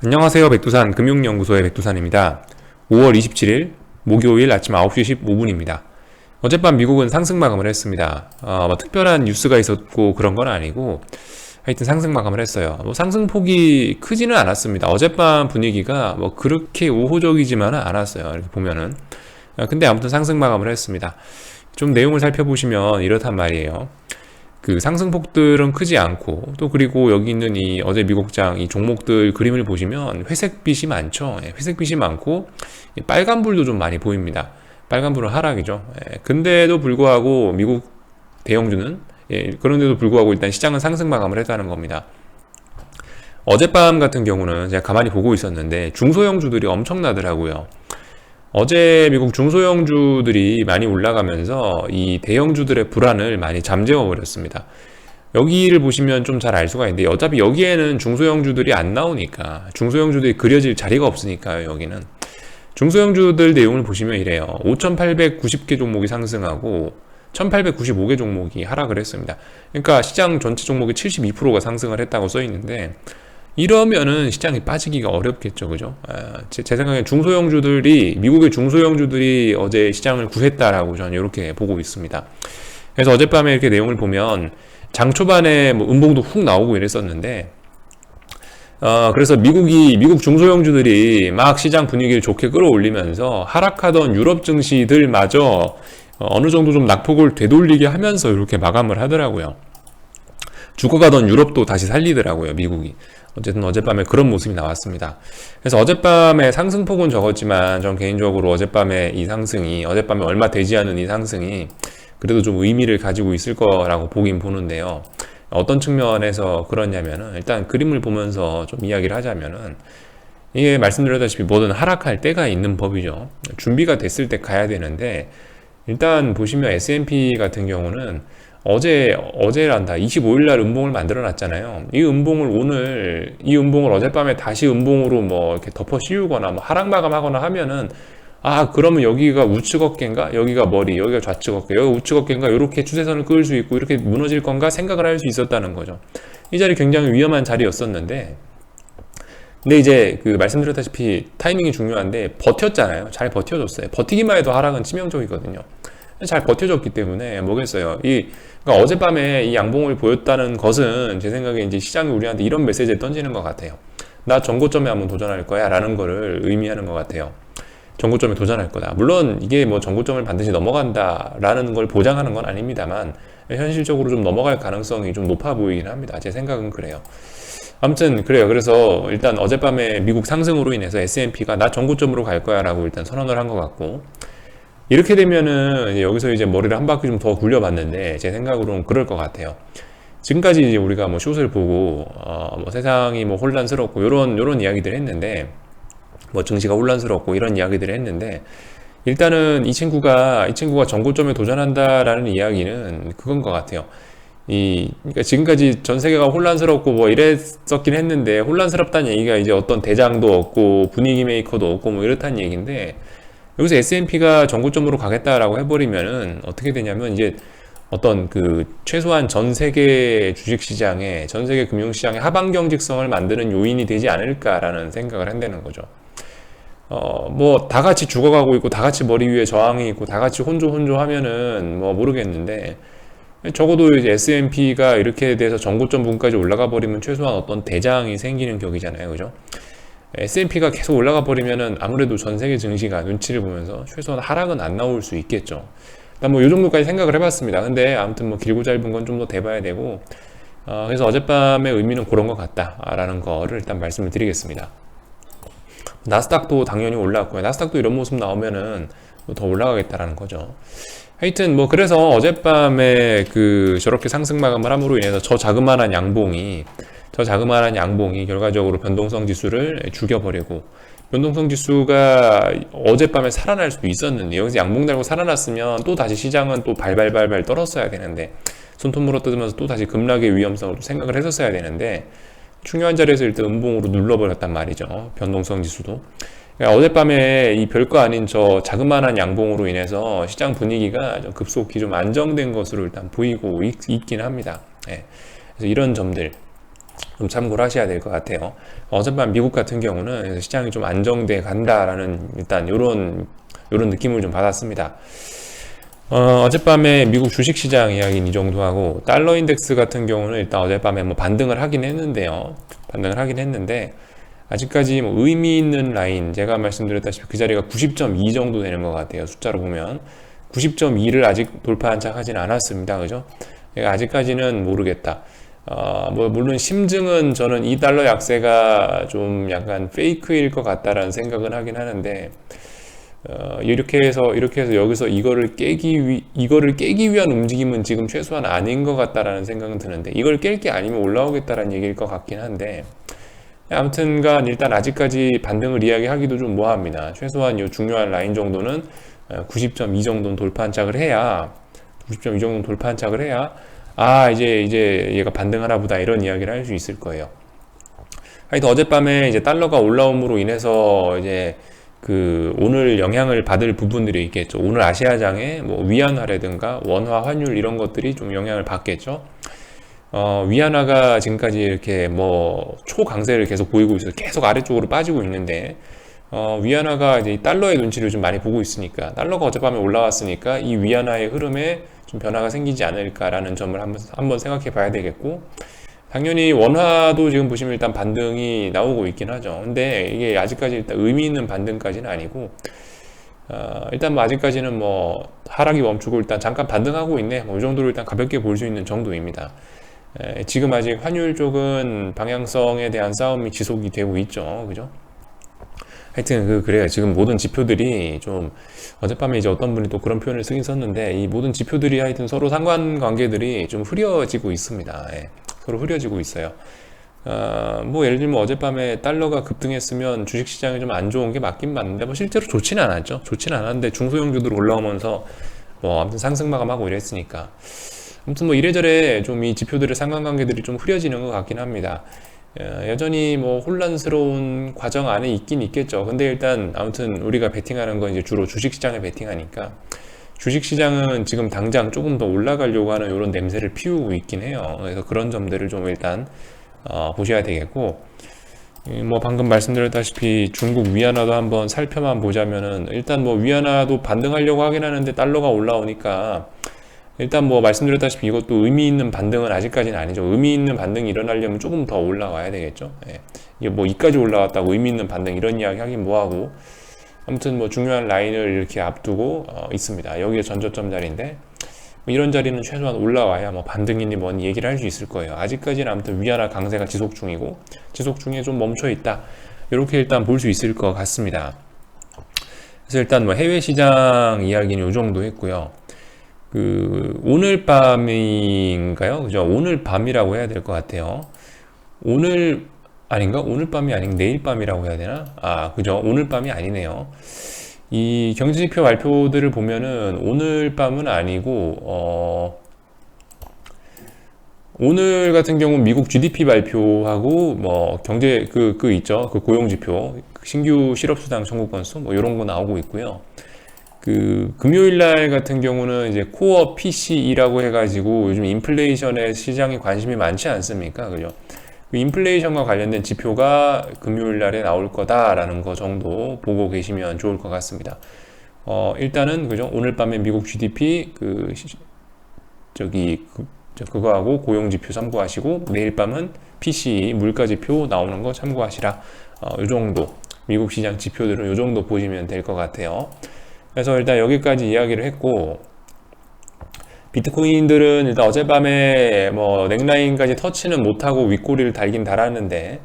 안녕하세요. 백두산 금융연구소의 백두산입니다. 5월 27일 목요일 아침 9시 15분입니다. 어젯밤 미국은 상승 마감을 했습니다. 특별한 뉴스가 있었고 그런 건 아니고 하여튼 상승 마감을 했어요. 상승폭이 크지는 않았습니다. 어젯밤 분위기가 그렇게 우호적이지만은 않았어요. 이렇게 보면은. 근데 아무튼 상승 마감을 했습니다. 좀 내용을 살펴보시면 이렇단 말이에요. 그 상승폭들은 크지 않고, 또 그리고 여기 있는 이 어제 미국장 이 종목들 그림을 보시면 회색빛이 많죠. 회색빛이 많고 빨간불도 좀 많이 보입니다. 빨간불은 하락이죠. 근데도 불구하고 미국 대형주는, 그런데도 불구하고 일단 시장은 상승 마감을 했다는 겁니다. 어젯밤 같은 경우는 제가 가만히 보고 있었는데 중소형주들이 엄청나더라고요. 어제 미국 중소형주들이 많이 올라가면서 이 대형주들의 불안을 많이 잠재워 버렸습니다. 여기를 보시면 좀 잘 알 수가 있는데, 어차피 여기에는 중소형주들이 안 나오니까, 중소형주들이 그려질 자리가 없으니까요. 여기는 중소형주들 내용을 보시면 이래요. 5,890개 종목이 상승하고 1,895개 종목이 하락을 했습니다. 그러니까 시장 전체 종목의 72%가 상승을 했다고 써 있는데, 이러면은 시장이 빠지기가 어렵겠죠, 그죠? 제 생각에 미국의 중소형주들이 어제 시장을 구했다라고 저는 이렇게 보고 있습니다. 그래서 어젯밤에 이렇게 내용을 보면 장 초반에 음봉도 훅 나오고 이랬었는데, 그래서 미국 중소형주들이 막 시장 분위기를 좋게 끌어올리면서 하락하던 유럽 증시들마저 어느 정도 좀 낙폭을 되돌리게 하면서 이렇게 마감을 하더라고요. 죽어가던 유럽도 다시 살리더라고요, 미국이. 어쨌든 어젯밤에 그런 모습이 나왔습니다. 그래서 어젯밤에 상승폭은 적었지만 전 개인적으로 어젯밤에 어젯밤에 얼마 되지 않은 이 상승이 그래도 좀 의미를 가지고 있을 거라고 보긴 보는데요. 어떤 측면에서 그러냐면은, 일단 그림을 보면서 좀 이야기를 하자면은, 이게 말씀드렸다시피 뭐든 하락할 때가 있는 법이죠. 준비가 됐을 때 가야 되는데, 일단 보시면 S&P 같은 경우는 어제란다. 25일 날 음봉을 만들어 놨잖아요. 이 음봉을 어젯밤에 다시 음봉으로 이렇게 덮어 씌우거나 하락 마감하거나 하면은, 그러면 여기가 우측 어깨인가? 여기가 머리, 여기가 좌측 어깨, 여기가 우측 어깨인가? 이렇게 추세선을 그을 수 있고 이렇게 무너질 건가 생각을 할 수 있었다는 거죠. 이 자리 굉장히 위험한 자리였었는데, 근데 이제 말씀드렸다시피 타이밍이 중요한데 버텼잖아요. 잘 버텨줬어요. 버티기만 해도 하락은 치명적이거든요. 잘 버텨줬기 때문에 뭐겠어요. 그러니까 어젯밤에 이 양봉을 보였다는 것은 제 생각에 이제 시장이 우리한테 이런 메시지를 던지는 것 같아요. 나 전고점에 한번 도전할 거야 라는 거를 의미하는 것 같아요. 전고점에 도전할 거다. 물론 이게 전고점을 반드시 넘어간다 라는 걸 보장하는 건 아닙니다만, 현실적으로 좀 넘어갈 가능성이 좀 높아 보이긴 합니다. 제 생각은 그래요. 아무튼 그래요. 그래서 일단 어젯밤에 미국 상승으로 인해서 S&P가 나 전고점으로 갈 거야 라고 일단 선언을 한 것 같고, 이렇게 되면은 여기서 이제 머리를 한 바퀴 좀 더 굴려봤는데, 제 생각으로는 그럴 것 같아요. 지금까지 이제 우리가 숏을 보고 세상이 혼란스럽고 요런 이야기들 했는데, 증시가 혼란스럽고 이런 이야기들을 했는데, 일단은 이 친구가 전고점에 도전한다라는 이야기는 그건 것 같아요. 그러니까 지금까지 전 세계가 혼란스럽고 이랬었긴 했는데, 혼란스럽다는 얘기가 이제 어떤 대장도 없고 분위기 메이커도 없고 이렇다는 얘기인데, 여기서 S&P가 전고점으로 가겠다라고 해버리면은 어떻게 되냐면, 이제 어떤 최소한 전 세계 주식시장에, 전 세계 금융시장의 하방 경직성을 만드는 요인이 되지 않을까라는 생각을 한다는 거죠. 다 같이 죽어가고 있고, 다 같이 머리 위에 저항이 있고, 다 같이 혼조 하면은 모르겠는데, 적어도 이제 S&P가 이렇게 돼서 전고점 부분까지 올라가 버리면 최소한 어떤 대장이 생기는 격이잖아요. 그죠? S&P가 계속 올라가 버리면은 아무래도 전 세계 증시가 눈치를 보면서 최소한 하락은 안 나올 수 있겠죠. 일단 요 정도까지 생각을 해봤습니다. 근데 아무튼 길고 짧은 건 좀 더 돼봐야 되고, 그래서 어젯밤의 의미는 그런 것 같다라는 거를 일단 말씀을 드리겠습니다. 나스닥도 당연히 올라왔고요. 나스닥도 이런 모습 나오면은 더 올라가겠다라는 거죠. 하여튼 그래서 어젯밤에 저렇게 상승 마감을 함으로 인해서 저 자그마한 양봉이 결과적으로 변동성 지수를 죽여버리고, 변동성 지수가 어젯밤에 살아날 수도 있었는데, 여기서 양봉 달고 살아났으면 또 다시 시장은 또 발발발발 떨었어야 되는데, 손톱 물어뜯으면서 또 다시 급락의 위험성을 생각을 했었어야 되는데, 중요한 자리에서 일단 음봉으로 눌러버렸단 말이죠. 변동성 지수도. 그러니까 어젯밤에 이 별거 아닌 저 자그마한 양봉으로 인해서 시장 분위기가 좀 급속히 좀 안정된 것으로 일단 보이고 있긴 합니다. 그래서 이런 점들, 좀 참고를 하셔야 될 것 같아요. 어젯밤 미국 같은 경우는 시장이 좀 안정돼 간다라는 일단 요런 느낌을 좀 받았습니다. 어젯밤에 미국 주식시장 이야기는 이 정도 하고, 달러 인덱스 같은 경우는 일단 어젯밤에 뭐 반등을 하긴 했는데요. 반등을 하긴 했는데, 아직까지 뭐 의미 있는 라인, 제가 말씀드렸다시피 그 자리가 90.2 정도 되는 것 같아요. 숫자로 보면. 90.2를 아직 돌파 한착하지는 않았습니다. 그죠? 아직까지는 모르겠다. 뭐, 물론 심증은 저는 이 달러 약세가 좀 약간 페이크일 것 같다라는 생각은 하긴 하는데, 이렇게 해서 여기서 이거를 깨기 위한 움직임은 지금 최소한 아닌 것 같다라는 생각은 드는데, 이걸 깰 게 아니면 올라오겠다라는 얘기일 것 같긴 한데, 아무튼간 일단 아직까지 반등을 이야기하기도 좀 뭐합니다. 최소한 이 중요한 라인 정도는 90.2 정도는 돌파 한착을 해야, 이제 얘가 반등하나 보다 이런 이야기를 할 수 있을 거예요. 하여튼 어젯밤에 이제 달러가 올라옴으로 인해서 이제 오늘 영향을 받을 부분들이 있겠죠. 오늘 아시아장에 뭐 위안화라든가 원화 환율 이런 것들이 좀 영향을 받겠죠. 위안화가 지금까지 이렇게 뭐 초강세를 계속 보이고 있어서 계속 아래쪽으로 빠지고 있는데, 위안화가 이제 달러의 눈치를 좀 많이 보고 있으니까, 달러가 어젯밤에 올라왔으니까 이 위안화의 흐름에 좀 변화가 생기지 않을까라는 점을 한번 생각해 봐야 되겠고, 당연히 원화도 지금 보시면 일단 반등이 나오고 있긴 하죠. 근데 이게 아직까지 일단 의미 있는 반등까지는 아니고, 일단 뭐 아직까지는 뭐 하락이 멈추고 일단 잠깐 반등하고 있네, 뭐 이 정도로 일단 가볍게 볼 수 있는 정도입니다. 지금 아직 환율 쪽은 방향성에 대한 싸움이 지속이 되고 있죠. 그죠? 하여튼 그래요. 지금 모든 지표들이 좀, 어젯밤에 이제 어떤 분이 또 그런 표현을 쓰긴 썼는데, 이 모든 지표들이 하여튼 서로 상관관계들이 좀 흐려지고 있습니다. 서로 흐려지고 있어요. 뭐 예를 들면 어젯밤에 달러가 급등했으면 주식시장이 좀 안 좋은 게 맞긴 맞는데, 뭐 실제로 좋지는 않았죠. 좋지는 않았는데 중소형주들 올라오면서 뭐 아무튼 상승 마감하고 이랬으니까, 아무튼 뭐 이래저래 좀 이 지표들의 상관관계들이 좀 흐려지는 것 같긴 합니다. 여전히 뭐 혼란스러운 과정 안에 있긴 있겠죠. 근데 일단 아무튼 우리가 베팅하는 건 이제 주로 주식시장에 베팅하니까, 주식시장은 지금 당장 조금 더 올라가려고 하는 이런 냄새를 피우고 있긴 해요. 그래서 그런 점들을 좀 일단 보셔야 되겠고, 뭐 방금 말씀드렸다시피 중국 위안화도 한번 살펴만 보자면은, 일단 뭐 위안화도 반등하려고 하긴 하는데 달러가 올라오니까, 일단 뭐 말씀드렸다시피 이것도 의미 있는 반등은 아직까지는 아니죠. 의미 있는 반등이 일어나려면 조금 더 올라와야 되겠죠. 이게 뭐 이까지 올라왔다고 의미 있는 반등 이런 이야기 하긴 뭐하고, 아무튼 뭐 중요한 라인을 이렇게 앞두고 있습니다. 여기가 전저점 자리인데, 뭐 이런 자리는 최소한 올라와야 뭐 반등이니 뭐니 얘기를 할 수 있을 거예요. 아직까지는 아무튼 위안화 강세가 지속 중이고, 지속 중에 좀 멈춰 있다, 이렇게 일단 볼 수 있을 것 같습니다. 그래서 일단 뭐 해외 시장 이야기는 이 정도 했고요. 오늘 밤인가요? 그죠? 오늘 밤이라고 해야 될 것 같아요. 오늘 아닌가? 오늘 밤이 아닌 내일 밤이라고 해야 되나? 그죠? 오늘 밤이 아니네요. 이 경제지표 발표들을 보면은 오늘 밤은 아니고, 오늘 같은 경우는 미국 GDP 발표하고 뭐 경제 있죠. 고용지표, 신규 실업수당 청구 건수 뭐 이런 거 나오고 있고요. 금요일 날 같은 경우는 이제 코어 PCE라고 해가지고, 요즘 인플레이션에 시장에 관심이 많지 않습니까? 그죠? 인플레이션과 관련된 지표가 금요일 날에 나올 거다라는 거 정도 보고 계시면 좋을 것 같습니다. 일단은, 그죠? 오늘 밤에 미국 GDP, 그거하고 고용지표 참고하시고, 내일 밤은 PCE 물가지표 나오는 거 참고하시라. 요 정도. 미국 시장 지표들은 요 정도 보시면 될 것 같아요. 그래서 일단 여기까지 이야기를 했고, 비트코인들은 일단 어젯밤에 뭐 넥라인까지 터치는 못하고 윗꼬리를 달긴 달았는데,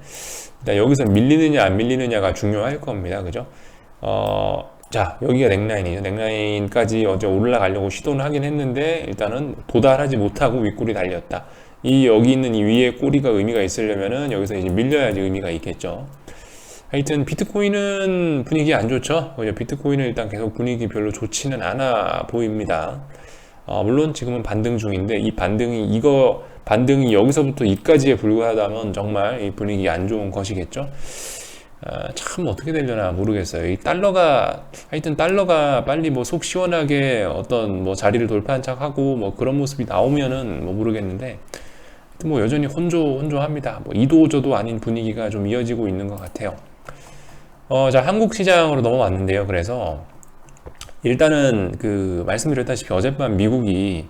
일단 여기서 밀리느냐 안 밀리느냐가 중요할 겁니다. 그죠? 자, 여기가 넥라인이죠. 넥라인까지 어제 올라가려고 시도는 하긴 했는데, 일단은 도달하지 못하고 윗꼬리 달렸다. 여기 있는 이 위에 꼬리가 의미가 있으려면은 여기서 이제 밀려야지 의미가 있겠죠. 하여튼 비트코인은 분위기 안 좋죠. 비트코인은 일단 계속 분위기 별로 좋지는 않아 보입니다. 물론 지금은 반등 중인데, 이 반등이 여기서부터 이까지에 불과하다면 정말 이 분위기 안 좋은 것이겠죠. 참 어떻게 되려나 모르겠어요. 하여튼 달러가 빨리 뭐 속 시원하게 어떤 뭐 자리를 돌파한 척하고 뭐 그런 모습이 나오면은 뭐 모르겠는데, 뭐 여전히 혼조합니다. 뭐 이도저도 아닌 분위기가 좀 이어지고 있는 것 같아요. 자, 한국 시장으로 넘어왔는데요. 그래서 일단은 말씀드렸다시피 어젯밤 미국이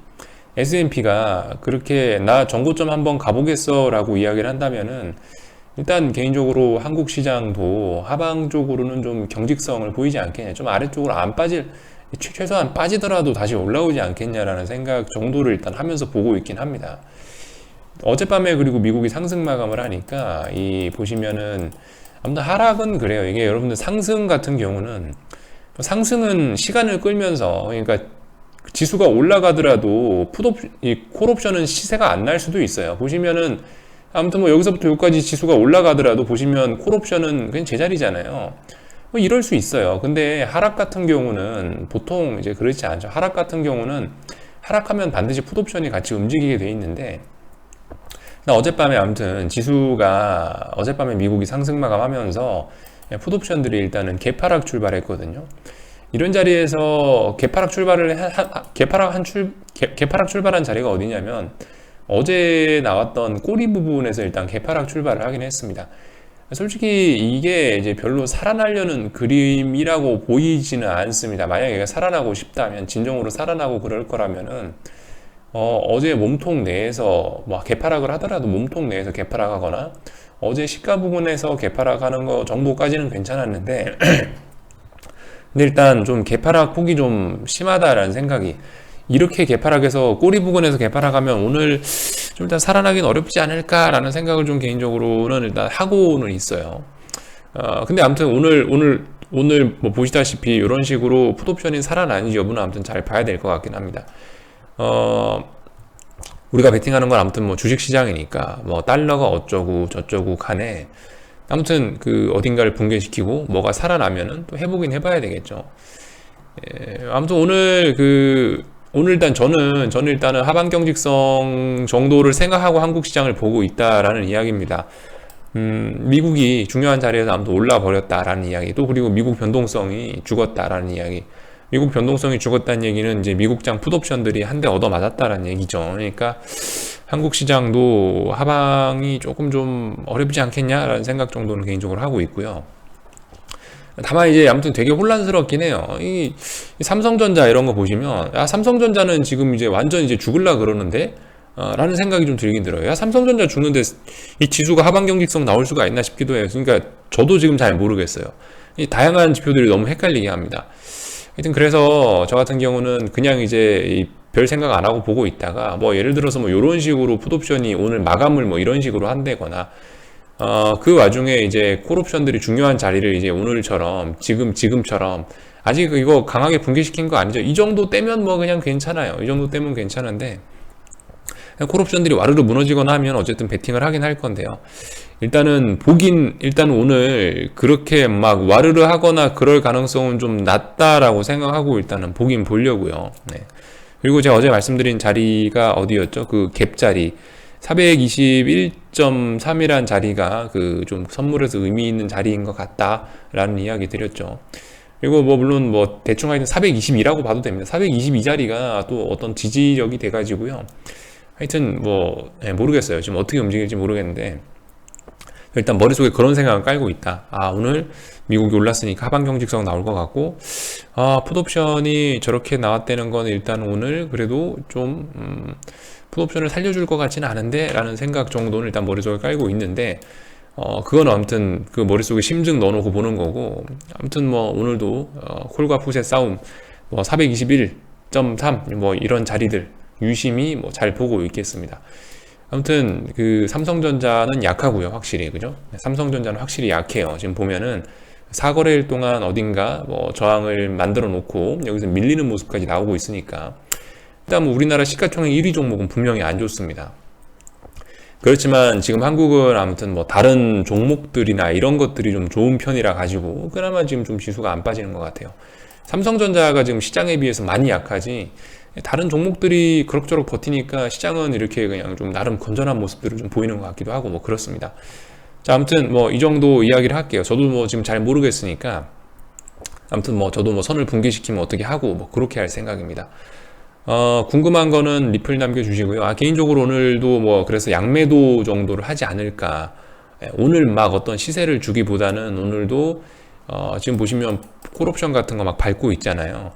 S&P가 그렇게 나 정고점 한번 가보겠어 라고 이야기를 한다면은 일단 개인적으로 한국 시장도 하방 쪽으로는 좀 경직성을 보이지 않겠냐, 좀 아래쪽으로 안 빠질, 최소한 빠지더라도 다시 올라오지 않겠냐라는 생각 정도를 일단 하면서 보고 있긴 합니다. 어젯밤에 그리고 미국이 상승 마감을 하니까 보시면은 아무튼 하락은 그래요. 이게 여러분들 상승 같은 경우는 상승은 시간을 끌면서, 그러니까 지수가 올라가더라도 콜옵션은 시세가 안 날 수도 있어요. 보시면은 아무튼 뭐 여기서부터 여기까지 지수가 올라가더라도 보시면 콜옵션은 그냥 제자리잖아요. 뭐 이럴 수 있어요. 근데 하락 같은 경우는 보통 이제 그렇지 않죠. 하락 같은 경우는 하락하면 반드시 풋옵션이 같이 움직이게 돼 있는데, 어젯밤에 아무튼 지수가 어젯밤에 미국이 상승 마감하면서 풋옵션들이 일단은 개파락 출발했거든요. 이런 자리에서 개파락 출발한 자리가 어디냐면 어제 나왔던 꼬리 부분에서 일단 개파락 출발을 하긴 했습니다. 솔직히 이게 이제 별로 살아나려는 그림이라고 보이지는 않습니다. 만약에 얘가 살아나고 싶다면, 진정으로 살아나고 그럴 거라면은 어제 몸통 내에서 뭐 개파락을 하더라도 몸통 내에서 개파락하거나 어제 시가 부분에서 개파락하는 거 정도까지는 괜찮았는데 근데 일단 좀 개파락 폭이 좀 심하다라는 생각이, 이렇게 개파락해서 꼬리 부근에서 개파락하면 오늘 좀 일단 살아나긴 어렵지 않을까라는 생각을 좀 개인적으로는 일단 하고는 있어요. 근데 아무튼 오늘 뭐 보시다시피 이런 식으로 풋옵션이 살아나는지 여부는 아무튼 잘 봐야 될 것 같긴 합니다. 우리가 베팅하는 건 아무튼 뭐 주식시장이니까 뭐 달러가 어쩌고 저쩌고 간에 아무튼 어딘가를 붕괴시키고 뭐가 살아나면은 또 해보긴 해봐야 되겠죠. 아무튼 오늘 일단 저는 일단은 하방 경직성 정도를 생각하고 한국 시장을 보고 있다라는 이야기입니다. 미국이 중요한 자리에서 아무튼 올라 버렸다라는 이야기, 또 그리고 미국 변동성이 죽었다라는 이야기. 미국 변동성이 죽었다는 얘기는 이제 미국장 풋옵션들이 한 대 얻어 맞았다라는 얘기죠. 그러니까 한국 시장도 하방이 조금 좀 어렵지 않겠냐라는 생각 정도는 개인적으로 하고 있고요. 다만 이제 아무튼 되게 혼란스럽긴 해요. 이 삼성전자 이런 거 보시면, 삼성전자는 지금 이제 완전 이제 죽을라 그러는데 라는 생각이 좀 들긴 들어요. 삼성전자 죽는데 이 지수가 하방 경직성 나올 수가 있나 싶기도 해요. 그러니까 저도 지금 잘 모르겠어요. 이 다양한 지표들이 너무 헷갈리게 합니다. 하여튼 그래서 저 같은 경우는 그냥 이제 별 생각 안 하고 보고 있다가 뭐 예를 들어서 뭐 이런 식으로 풋옵션이 오늘 마감을 뭐 이런 식으로 한다거나 그 와중에 이제 콜옵션들이 중요한 자리를 이제 오늘처럼 지금처럼 아직 이거 강하게 붕괴시킨 거 아니죠. 이 정도 떼면 뭐 그냥 괜찮아요. 이 정도 떼면 괜찮은데 콜옵션들이 와르르 무너지거나 하면 어쨌든 베팅을 하긴 할 건데요. 일단 오늘 그렇게 막 와르르 하거나 그럴 가능성은 좀 낮다라고 생각하고 일단은 보긴 보려고요. 네. 그리고 제가 어제 말씀드린 자리가 어디였죠? 그 갭 자리 421.3이란 자리가 좀 선물에서 의미 있는 자리인 것 같다라는 이야기 드렸죠. 그리고 뭐 물론 뭐 대충 하여튼 422라고 봐도 됩니다. 422 자리가 또 어떤 지지력이 돼가지고요. 하여튼 뭐 모르겠어요. 지금 어떻게 움직일지 모르겠는데 일단 머릿속에 그런 생각을 깔고 있다. 오늘 미국이 올랐으니까 하방 경직성 나올 것 같고, 풋옵션이 저렇게 나왔다는 건 일단 오늘 그래도 좀 풋옵션을 살려줄 것 같지는 않은데 라는 생각 정도는 일단 머릿속에 깔고 있는데, 그건 아무튼 그 머릿속에 심증 넣어놓고 보는 거고, 아무튼 뭐 오늘도 콜과 풋의 싸움, 뭐 421.3 뭐 이런 자리들 유심히 뭐 잘 보고 있겠습니다. 아무튼 삼성전자는 약하고요, 확실히. 그죠? 삼성전자는 확실히 약해요. 지금 보면은 4거래일 동안 어딘가 뭐 저항을 만들어 놓고 여기서 밀리는 모습까지 나오고 있으니까 일단 뭐 우리나라 시가총액 1위 종목은 분명히 안 좋습니다. 그렇지만 지금 한국은 아무튼 뭐 다른 종목들이나 이런 것들이 좀 좋은 편이라 가지고 그나마 지금 좀 지수가 안 빠지는 것 같아요. 삼성전자가 지금 시장에 비해서 많이 약하지, 다른 종목들이 그럭저럭 버티니까 시장은 이렇게 그냥 좀 나름 건전한 모습들을 좀 보이는 것 같기도 하고 뭐 그렇습니다. 자, 아무튼 뭐 이 정도 이야기를 할게요. 저도 뭐 지금 잘 모르겠으니까 아무튼 뭐 저도 뭐 선을 붕괴시키면 어떻게 하고 뭐 그렇게 할 생각입니다. 궁금한 거는 리플 남겨주시고요. 개인적으로 오늘도 뭐 그래서 양매도 정도를 하지 않을까. 오늘 막 어떤 시세를 주기보다는 오늘도 지금 보시면 콜옵션 같은 거 막 밟고 있잖아요.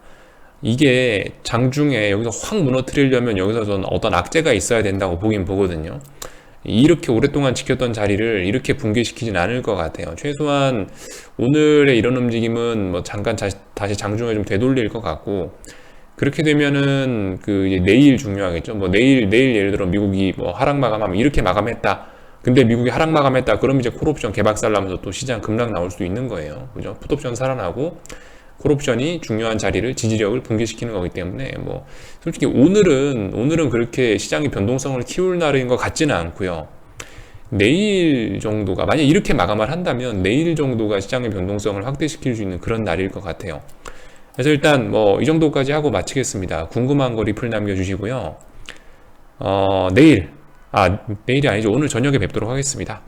이게 장중에 여기서 확 무너뜨리려면 여기서 전 어떤 악재가 있어야 된다고 보긴 보거든요. 이렇게 오랫동안 지켰던 자리를 이렇게 붕괴시키진 않을 것 같아요. 최소한 오늘의 이런 움직임은 뭐 잠깐 다시 장중에 좀 되돌릴 것 같고, 그렇게 되면은 그 이제 내일 중요하겠죠. 뭐 내일 예를 들어 미국이 뭐 하락 마감하면 이렇게 마감했다. 근데 미국이 하락 마감했다. 그럼 이제 콜옵션 개박살 나면서 또 시장 급락 나올 수도 있는 거예요. 그죠? 풋옵션 살아나고 콜옵션이 중요한 자리를 지지력을 붕괴시키는 거기 때문에 뭐 솔직히 오늘은 그렇게 시장의 변동성을 키울 날인 것 같지는 않고요. 내일 정도가 만약 이렇게 마감을 한다면 내일 정도가 시장의 변동성을 확대시킬 수 있는 그런 날일 것 같아요. 그래서 일단 뭐 이 정도까지 하고 마치겠습니다. 궁금한 거 리플 남겨주시고요. 내일이 아니죠. 오늘 저녁에 뵙도록 하겠습니다.